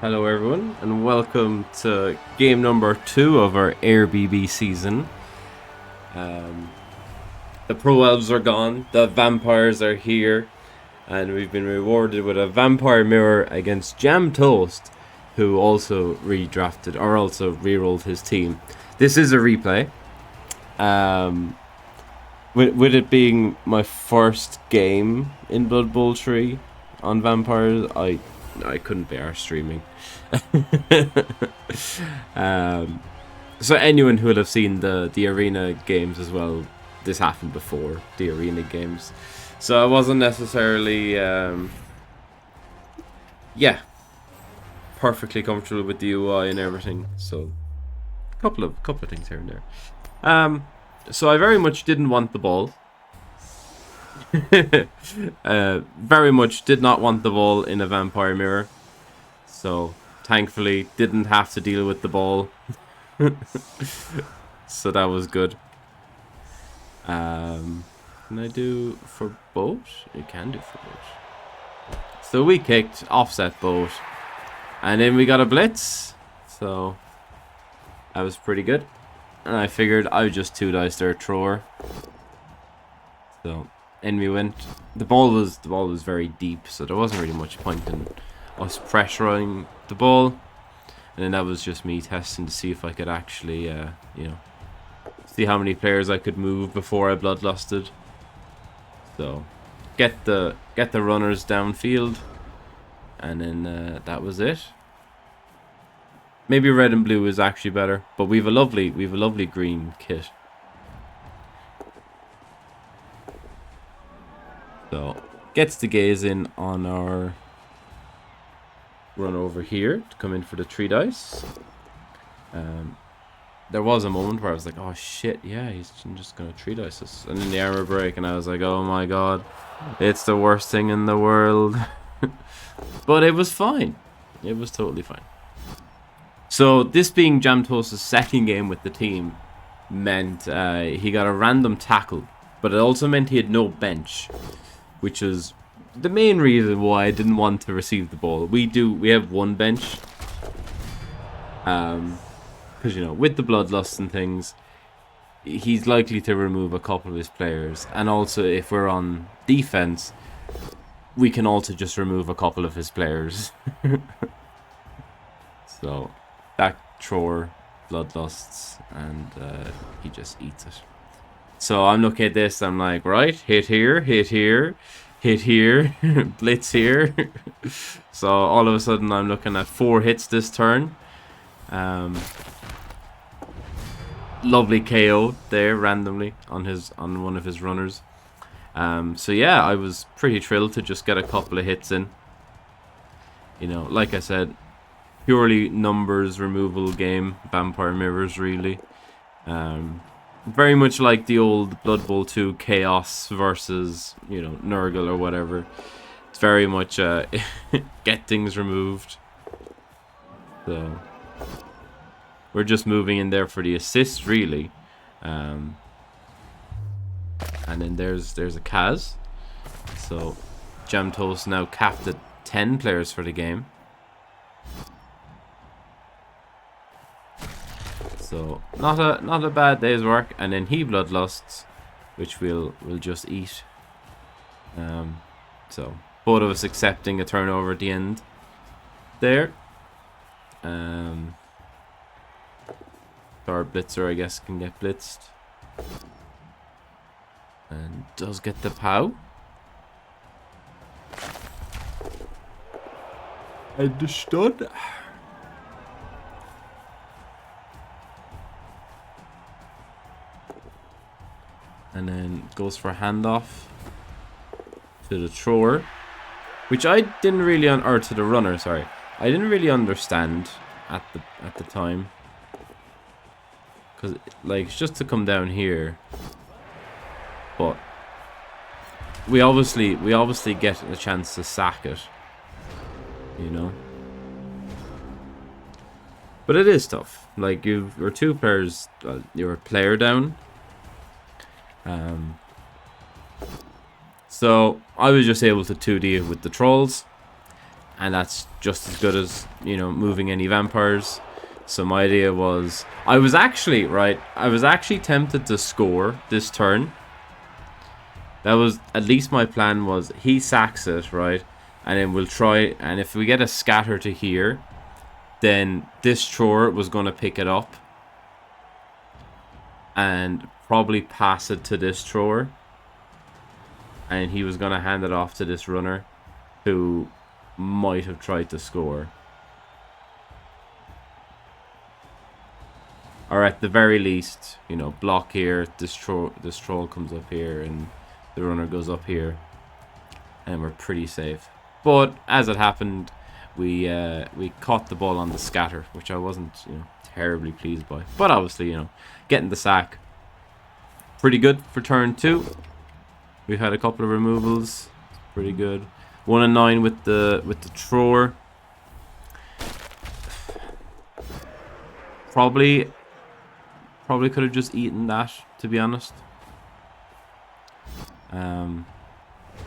Hello everyone, and welcome to game number 2 of our Éire BB season. The Pro Elves are gone, the Vampires are here, and we've been rewarded with a Vampire Mirror against JamToast's, who also redrafted, or also rerolled his team. This is a replay. With it being my first game in Blood Bowl 3 on Vampires, I couldn't bear streaming. So anyone who would have seen the arena games as well, this happened before the arena games, so I wasn't necessarily perfectly comfortable with the UI and everything. So couple of things here and there. So I very much didn't want the ball. Very much did not want the ball in a Vampire Mirror. So thankfully didn't have to deal with the ball. So that was good. Can I do for boat? You can do for boat. So we kicked offset boat, and then we got a blitz. So that was pretty good. And I figured I would just 2-dice their thrower. So in we went. The ball was very deep, so there wasn't really much point in us pressuring the ball. And then that was just me testing to see if I could actually, see how many players I could move before I bloodlusted. So get the runners downfield, and then that was it. Maybe red and blue is actually better, but we've a lovely green kit. So gets the gaze in on our run over here to come in for the 3-dice. There was a moment where I was like, oh shit, yeah, he's just gonna 3-dice us. And then the armor break, and I was like, oh my god, it's the worst thing in the world. But it was fine. It was totally fine. So this being JamToast's second game with the team meant he got a random tackle, but it also meant he had no bench, which is the main reason why I didn't want to receive the ball. We have one bench, because with the bloodlust and things, he's likely to remove a couple of his players, and also if we're on defense, we can also just remove a couple of his players. So that thrower bloodlusts, and he just eats it. So I'm looking at this, I'm like, right, hit here, hit here, hit here, blitz here. So all of a sudden I'm looking at 4 hits this turn. Lovely KO there randomly on one of his runners. So yeah, I was pretty thrilled to just get a couple of hits in. Like I said, purely numbers removal game, Vampire Mirrors really. Very much like the old Blood Bowl 2 Chaos versus, Nurgle or whatever. It's very much get things removed. So we're just moving in there for the assist, really. And then there's a Kaz. So JamToast now capped at 10 players for the game. So not a bad day's work. And then he bloodlusts, which we'll just eat. So both of us accepting a turnover at the end there. Our blitzer, I guess, can get blitzed. And does get the POW. Understood. And then goes for handoff to the thrower, which I didn't really or to the runner, sorry. I didn't really understand at the time. Cause it's just to come down here. But we obviously get a chance to sack it. But it is tough. You're 2 players, you're a player down. So I was just able to 2D with the trolls, and that's just as good as, you know, moving any vampires. So my idea was, I was actually tempted to score this turn. That was, at least my plan was, he sacks it, right? And then we'll try, and if we get a scatter to here, then this thrower was going to pick it up and probably pass it to this thrower. And he was going to hand it off to this runner who might have tried to score. Or at the very least, you know, block here, this troll comes up here, and the runner goes up here, and we're pretty safe. But as it happened, we caught the ball on the scatter, which I wasn't, you know, terribly pleased by. But obviously, you know, getting the sack, pretty good for turn 2. We've had a couple of removals, pretty good. 1 and 9 with the thrower. Probably could have just eaten that, to be honest. And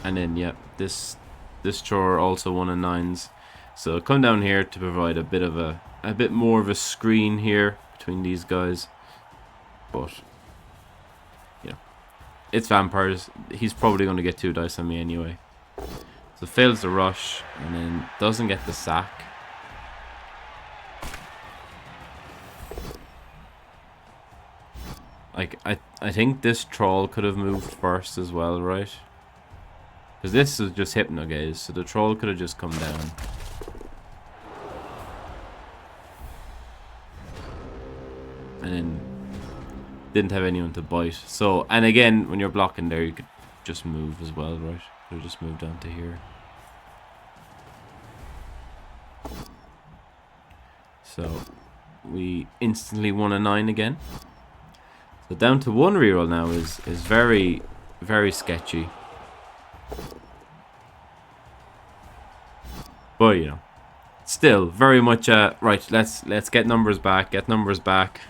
then yeah, this thrower also 1 and 9s. So come down here to provide a bit more of a screen here between these guys. But you know, it's vampires. He's probably going to get 2 dice on me anyway. So fails the rush and then doesn't get the sack. Like, I think this troll could have moved first as well, right? Because this is just Hypnogaze, so the troll could have just come down. And then didn't have anyone to bite. So, and again, when you're blocking there, you could just move as well, right? Could have just moved down to here. So, we instantly won a 9 again. So down to 1 reroll now is very, very sketchy. But you know, still very much right. Let's get numbers back. Get numbers back.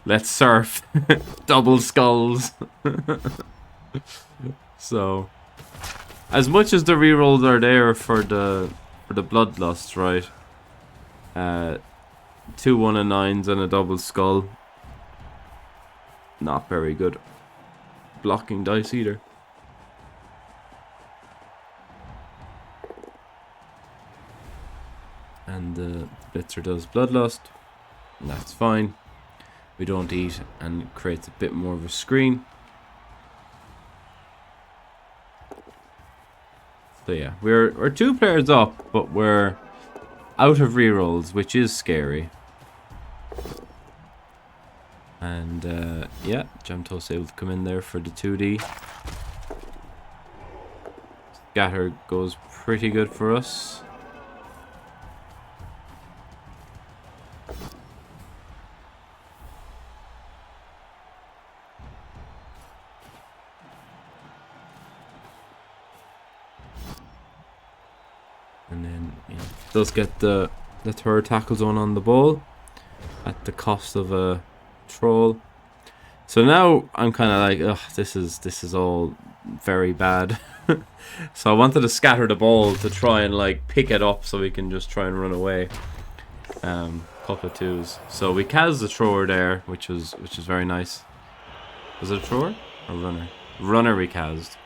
Let's surf. Double skulls. So, as much as the rerolls are there for the bloodlust, right? 2 1 and 9s and a double skull. Not very good blocking dice either. And the blitzer does bloodlust. And that's fine. We don't eat and creates a bit more of a screen. So yeah, we're 2 players up, but we're out of rerolls, which is scary. And yeah, JamToast's able to come in there for the 2D. Scatter goes pretty good for us. And then does get the third tackle zone on the ball at the cost of a troll. So now I'm kind of like, ugh, this is all very bad. So I wanted to scatter the ball to try and like pick it up so we can just try and run away. Couple of 2s. So we cast the thrower there, which is very nice. Was it a thrower or runner? Runner we cast.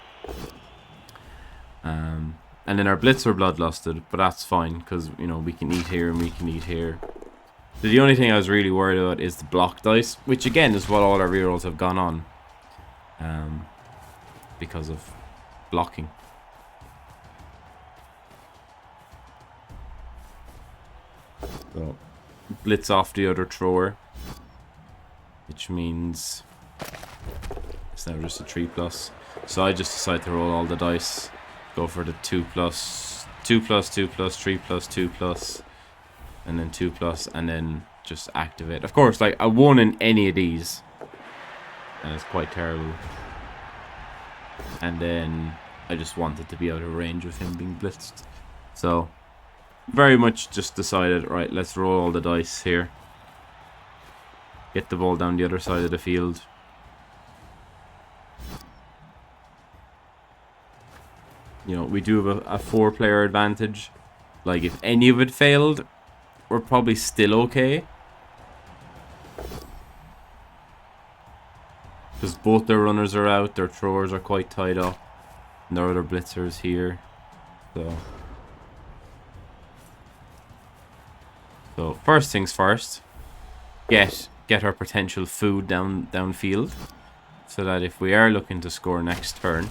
And then our blitz were bloodlusted, but that's fine because, you know, we can eat here and we can eat here. So the only thing I was really worried about is the block dice, which again is what all our rerolls have gone on. Because of blocking. So blitz off the other thrower, which means it's now just a 3+. So I just decide to roll all the dice. Go for the 2+, 2+, 2+, 3+, 2+, and then 2+, and then just activate. Of course, like I won in any of these, and it's quite terrible. And then I just wanted to be out of range of him being blitzed. So very much just decided, right, let's roll all the dice here. Get the ball down the other side of the field. You know, we do have a 4-player advantage. Like, if any of it failed, we're probably still okay. Because both their runners are out, their throwers are quite tied up, and their other blitzers here. So first things first, get our potential food downfield, so that if we are looking to score next turn,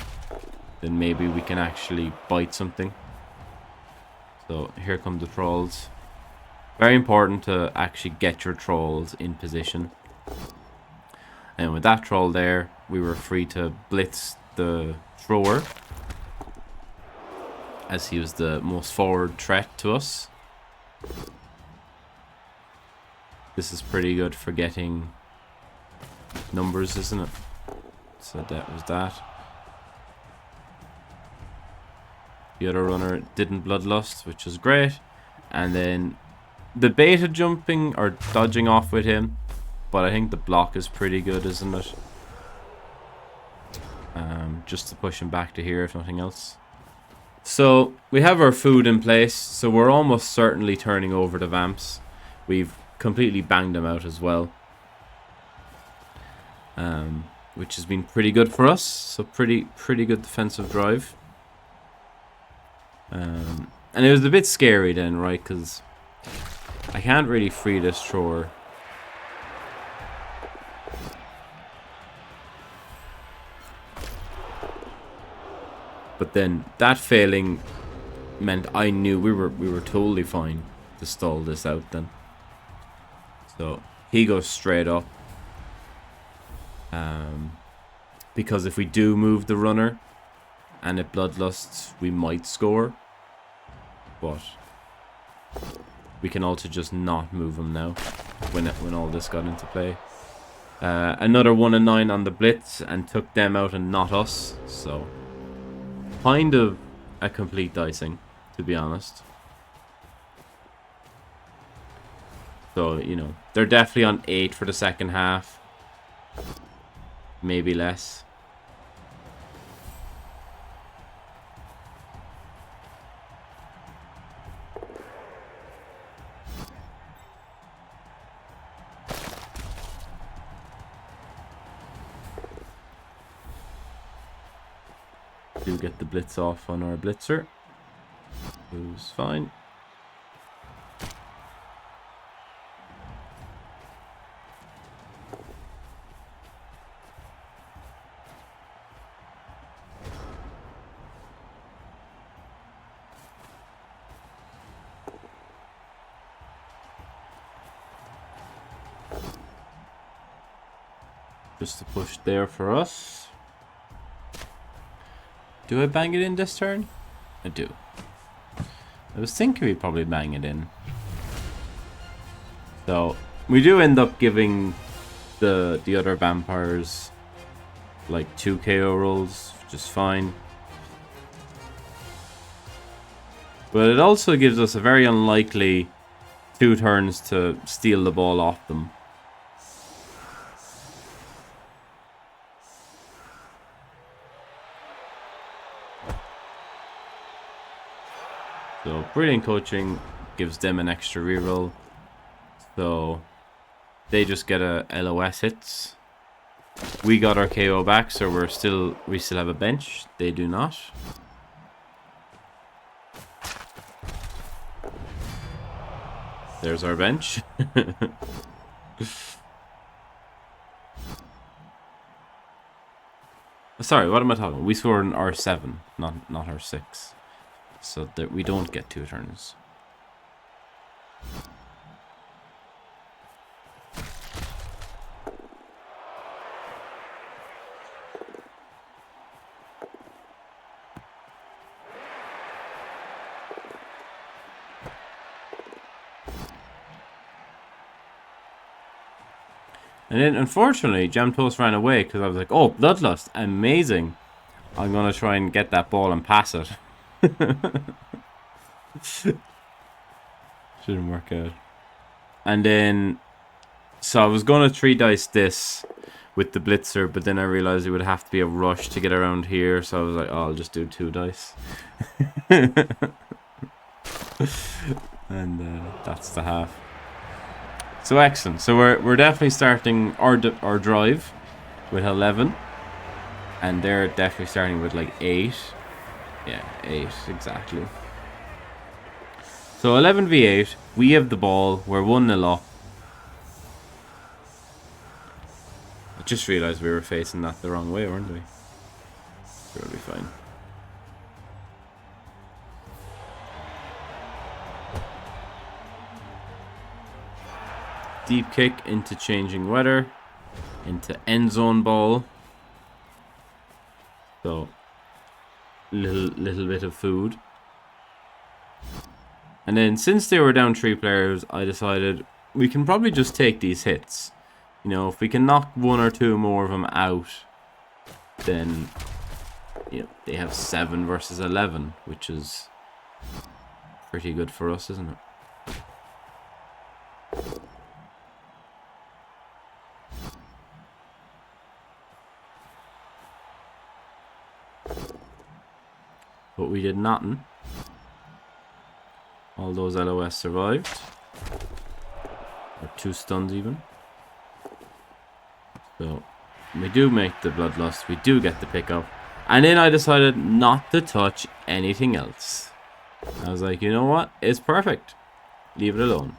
then maybe we can actually bite something. So here come the trolls. Very important to actually get your trolls in position. And with that troll there, we were free to blitz the thrower, as he was the most forward threat to us. This is pretty good for getting numbers, isn't it? So that was that. The other runner didn't bloodlust, which was great. And then the beta jumping or dodging off with him, but I think the block is pretty good, isn't it? Just to push him back to here, if nothing else. So we have our food in place, so we're almost certainly turning over the vamps. We've completely banged them out as well, which has been pretty good for us. So pretty good defensive drive. And it was a bit scary then, right? Because I can't really free this thrower. But then that failing meant I knew we were totally fine to stall this out then. So he goes straight up. Because if we do move the runner and it bloodlusts, we might score. But we can also just not move him now when all this got into play. Another 1 and 9 on the blitz and took them out and not us. So kind of a complete dicing, to be honest. So, you know, they're definitely on 8 for the second half. Maybe less. Do get the blitz off on our blitzer, who's fine. Just a push there for us. Do I bang it in this turn? I do. I was thinking we'd probably bang it in. So we do end up giving the other vampires like 2 KO rolls, which is fine. But it also gives us a very unlikely 2 turns to steal the ball off them. So brilliant coaching gives them an extra reroll. So they just get a LOS hits. We got our KO back, so we still have a bench. They do not. There's our bench. Sorry, what am I talking about? We scored an R7, not R6. So that we don't get 2 turns. And then unfortunately JamToast's ran away because I was like, oh, bloodlust, amazing. I'm gonna try and get that ball and pass it. Shouldn't work out. And then, so I was gonna 3 dice this, with the blitzer, but then I realized it would have to be a rush to get around here, so I was like, oh, I'll just do 2 dice. And that's the half. So excellent. So we're definitely starting our drive with 11, and they're definitely starting with like 8. Yeah, 8 exactly. So 11v8, we have the ball. We're 1-0 up. I just realized we were facing that the wrong way, weren't we? We'll be fine. Deep kick into changing weather, into end zone ball. So little bit of food. And then since they were down 3 players, I decided we can probably just take these hits. You know, if we can knock 1 or 2 more of them out, then you know, they have 7 versus 11, which is pretty good for us, isn't it? But we did nothing. All those LOS survived. Or 2 stuns even. So we do make the bloodlust. We do get the pickup. And then I decided not to touch anything else. I was like, you know what? It's perfect. Leave it alone.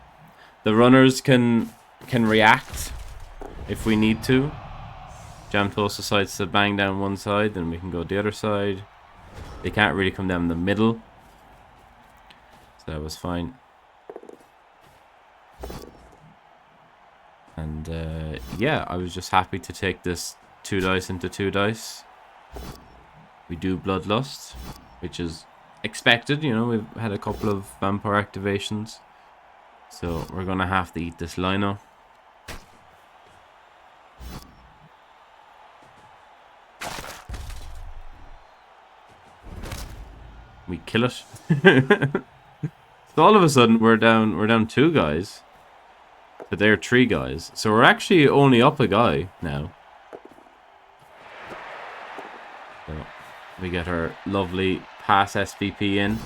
The runners can react if we need to. JamToast's decides to bang down one side, then we can go the other side. They can't really come down the middle. So that was fine. And yeah, I was just happy to take this 2 dice into 2 dice. We do bloodlust, which is expected. You know, we've had a couple of vampire activations. So we're going to have to eat this lino. We kill it. So all of a sudden we're down 2 guys. But they're 3 guys. So we're actually only up a guy now. So we get our lovely pass SVP in.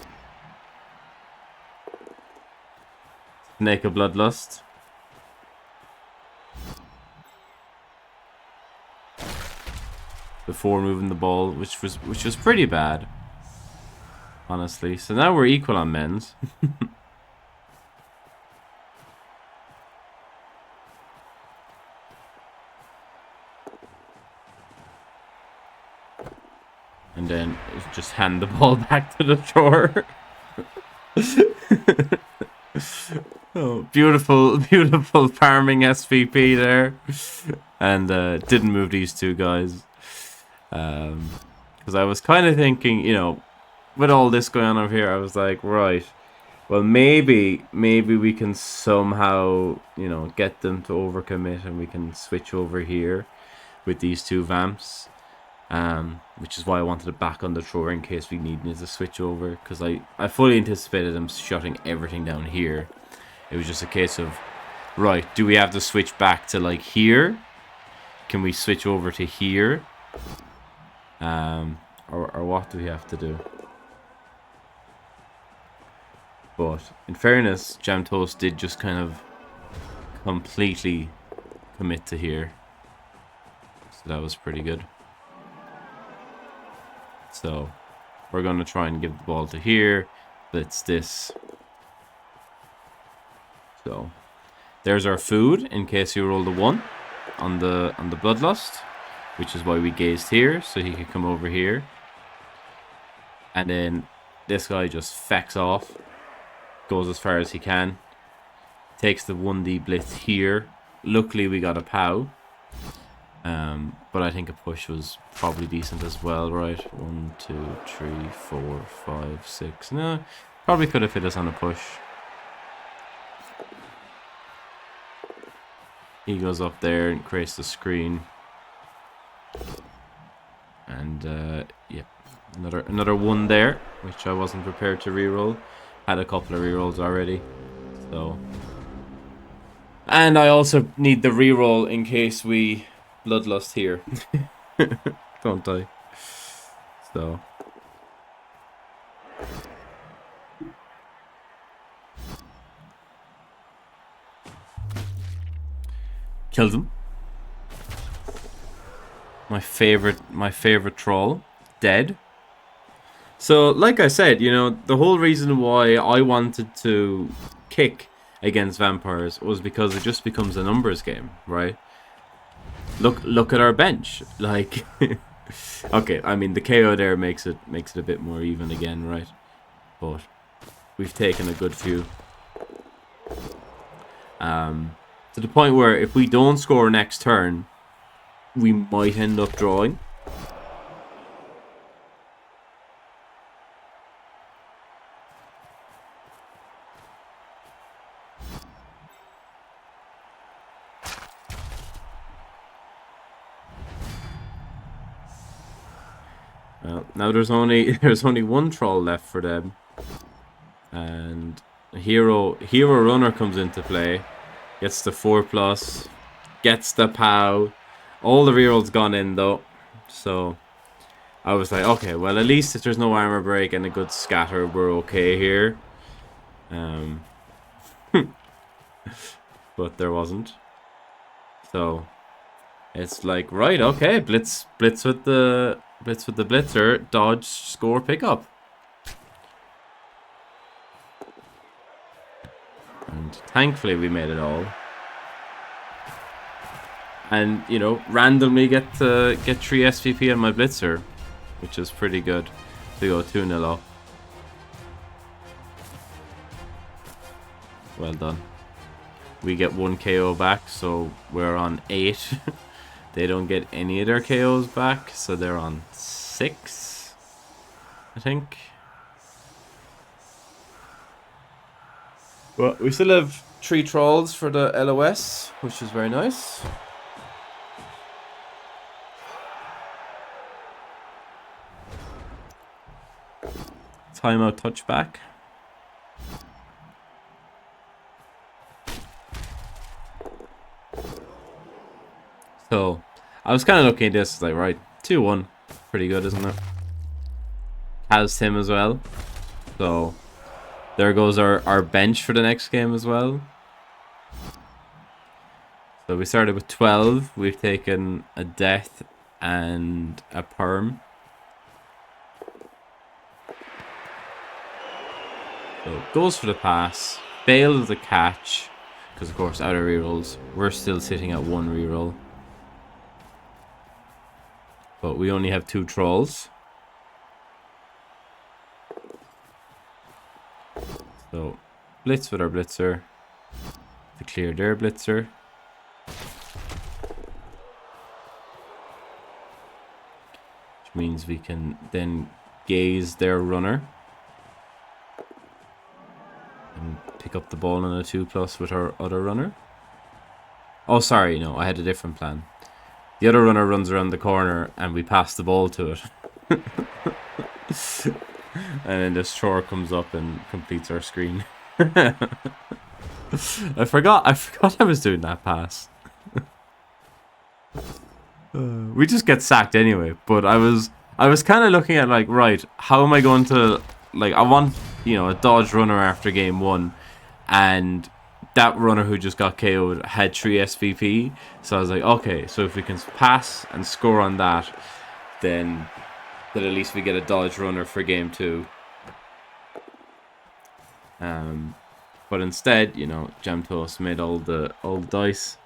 Snake of Bloodlust. Before moving the ball, which was pretty bad. Honestly. So now we're equal on men's. And then just hand the ball back to the thrower. Oh, beautiful, beautiful farming SVP there. And didn't move these 2 guys. Because I was kind of thinking, you know, with all this going on over here, I was like, right, well, maybe we can somehow, you know, get them to overcommit and we can switch over here with these 2 vamps. Which is why I wanted it back on the thrower in case we needed to switch over, because I fully anticipated them shutting everything down here. It was just a case of, right, do we have to switch back to like here? Can we switch over to here? Or what do we have to do? But in fairness, JamToast did just kind of completely commit to here. So that was pretty good. So we're going to try and give the ball to here. Blitz this. So there's our food in case you roll the 1 on the bloodlust, which is why we gazed here, so he could come over here. And then this guy just fecks off, goes as far as he can, takes the 1D blitz here. Luckily we got a POW. But I think a push was probably decent as well, right? 1, 2, 3, 4, 5, 6. No, probably could have hit us on a push. He goes up there and creates the screen. And yeah, another 1 there, which I wasn't prepared to reroll. Had a couple of rerolls already, so. And I also need the reroll in case we bloodlust here. Don't I? So. Killed him. My favorite troll. Dead. So, like I said, you know, the whole reason why I wanted to kick against vampires was because it just becomes a numbers game, right? Look at our bench. Like, okay, I mean the KO there makes it a bit more even again, right? But we've taken a good few. To the point where if we don't score next turn, we might end up drawing. Well, now there's only one troll left for them, and a hero runner comes into play, gets the 4+, gets the POW. All the rerolls gone in though, so I was like, okay, well at least if there's no armor break and a good scatter, we're okay here. But there wasn't, so it's like, right, okay, blitz with the blitzer, dodge, score, pickup. And thankfully we made it all. And, you know, randomly get 3 SVP on my blitzer, which is pretty good to go 2-0 up. Well done. We get 1 KO back, so we're on 8. They don't get any of their KOs back, so they're on 6, I think. Well, we still have 3 trolls for the LOS, which is very nice. Timeout touchback. So, I was kind of looking at this, like, right, 2-1. Pretty good, isn't it? Has him as well. So, there goes our bench for the next game as well. So, we started with 12. We've taken a death and a perm. So, goes for the pass. Fails the catch. Because, of course, out of rerolls. We're still sitting at 1 reroll. But we only have 2 trolls. So, blitz with our blitzer to clear their blitzer. Which means we can then gaze their runner. And pick up the ball on a 2+ with our other runner. Oh, sorry, no, I had a different plan. The other runner runs around the corner and we pass the ball to it. And then this chore comes up and completes our screen. I forgot I was doing that pass. We just get sacked anyway, but I was kind of looking at, like, right, how am I going to, like, I want, you know, a dodge runner after game 1, and that runner who just got KO'd had 3 SVP, so I was like, okay, so if we can pass and score on that, then at least we get a dodge runner for game 2. But instead, you know, JamToast's made all the dice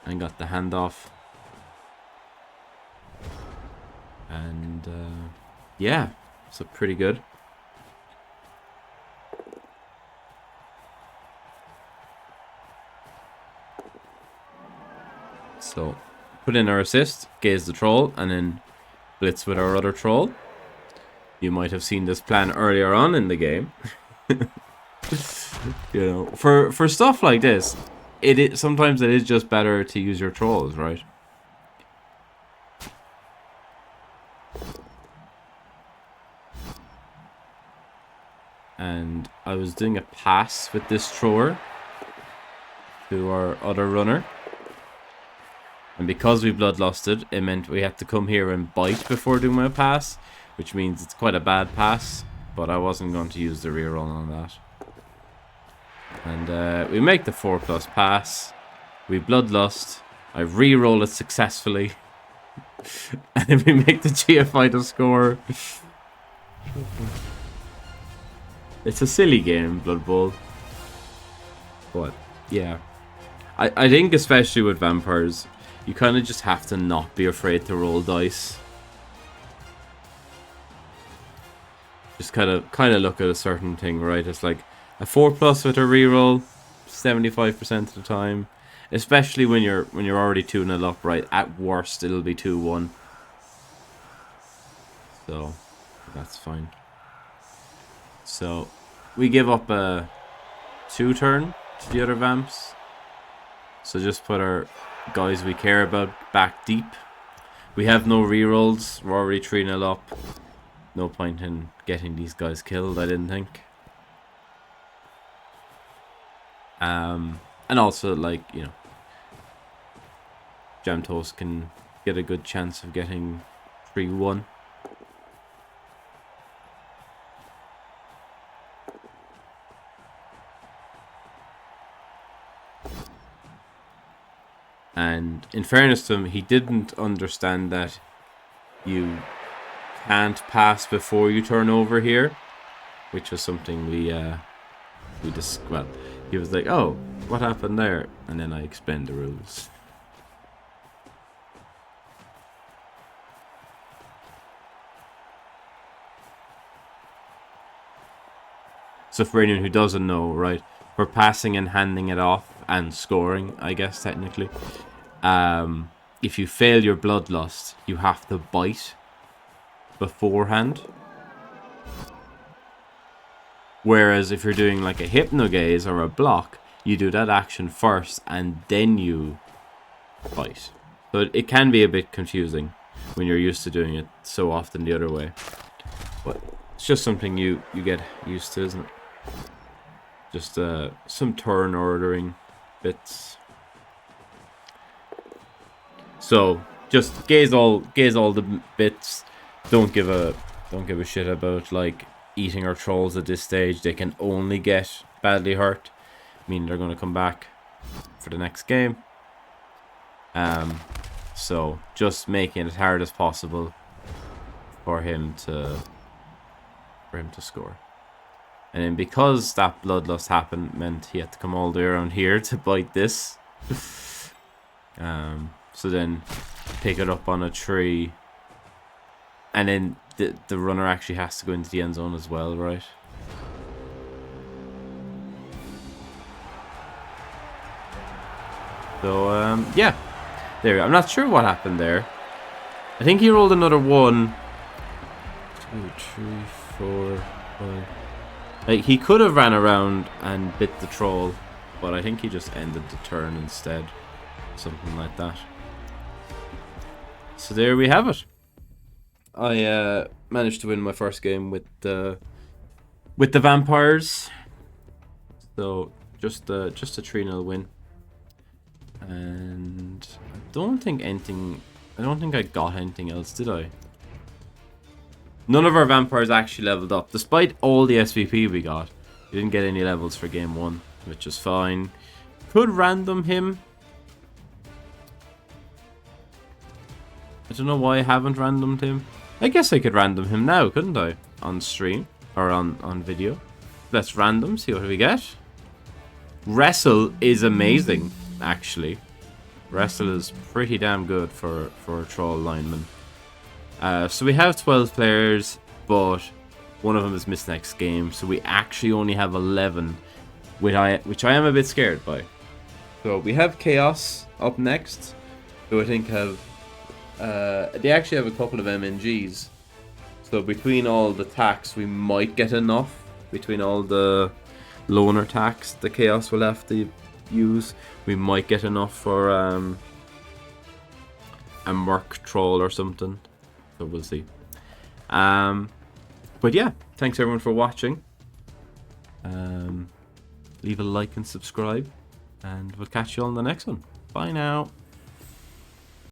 and got the handoff. And yeah, so pretty good. So put in our assist, gaze the troll, and then blitz with our other troll. You might have seen this plan earlier on in the game. You know, for stuff like this, sometimes it is just better to use your trolls, right? And I was doing a pass with this thrower to our other runner. And because we bloodlusted, it meant we had to come here and bite before doing my pass, which means it's quite a bad pass, but I wasn't going to use the reroll on that. And we make the 4+ pass, we bloodlust, I reroll it successfully, and then we make the GFI to score. It's a silly game, Blood Bowl, but yeah. I think especially with vampires, you kind of just have to not be afraid to roll dice. Just kind of look at a certain thing, right? It's like a 4+ with a reroll, 75% of the time. Especially when you're already 2-0 up, right? At worst, it'll be 2-1. So that's fine. So we give up a 2-turn to the other vamps. So just put our guys we care about back deep. We have no rerolls. We're already 3-0 up. No point in getting these guys killed, I didn't think. And also, like, you know, JamToast's can get a good chance of getting 3-1. And in fairness to him, he didn't understand that you can't pass before you turn over here, which was something we just, well, he was like, oh, what happened there? And then I explained the rules. So for anyone who doesn't know, right, we're passing and handing it off and scoring, I guess, technically. If you fail your bloodlust, you have to bite beforehand. Whereas if you're doing like a hypnogaze or a block, you do that action first and then you bite. So it can be a bit confusing when you're used to doing it so often the other way. But it's just something you get used to, isn't it? Just some turn ordering bits. So just gaze all the bits. Don't give a shit about like eating our trolls at this stage. They can only get badly hurt, meaning they're going to come back for the next game. So just making it as hard as possible for him to score. And then because that bloodlust happened, meant he had to come all the way around here to bite this. So then pick it up on a tree. And then the runner actually has to go into the end zone as well, right? So, yeah. There we go. I'm not sure what happened there. I think he rolled another 1, 2, 3, 4, 5. Like, he could have ran around and bit the troll, but I think he just ended the turn instead. Something like that. So there we have it. I managed to win my first game with the vampires. So just a 3-0 win. And I don't think I got anything else, did I? None of our vampires actually leveled up. Despite all the SVP we got, we didn't get any levels for game 1, which is fine. Could random him. I don't know why I haven't randomed him. I guess I could random him now, couldn't I? On stream. Or on video. Let's random, see what we get. Wrestle is amazing, actually. Wrestle is pretty damn good for a troll lineman. So we have 12 players, but one of them is missed next game. So we actually only have 11, which I am a bit scared by. So we have Chaos up next, who I think have... they actually have a couple of MNGs. So between all the attacks, we might get enough. Between all the loner attacks the Chaos will have to use, we might get enough for a Merc Troll or something. So we'll see. But yeah, thanks everyone for watching. Leave a like and subscribe, and we'll catch you on the next one. Bye now.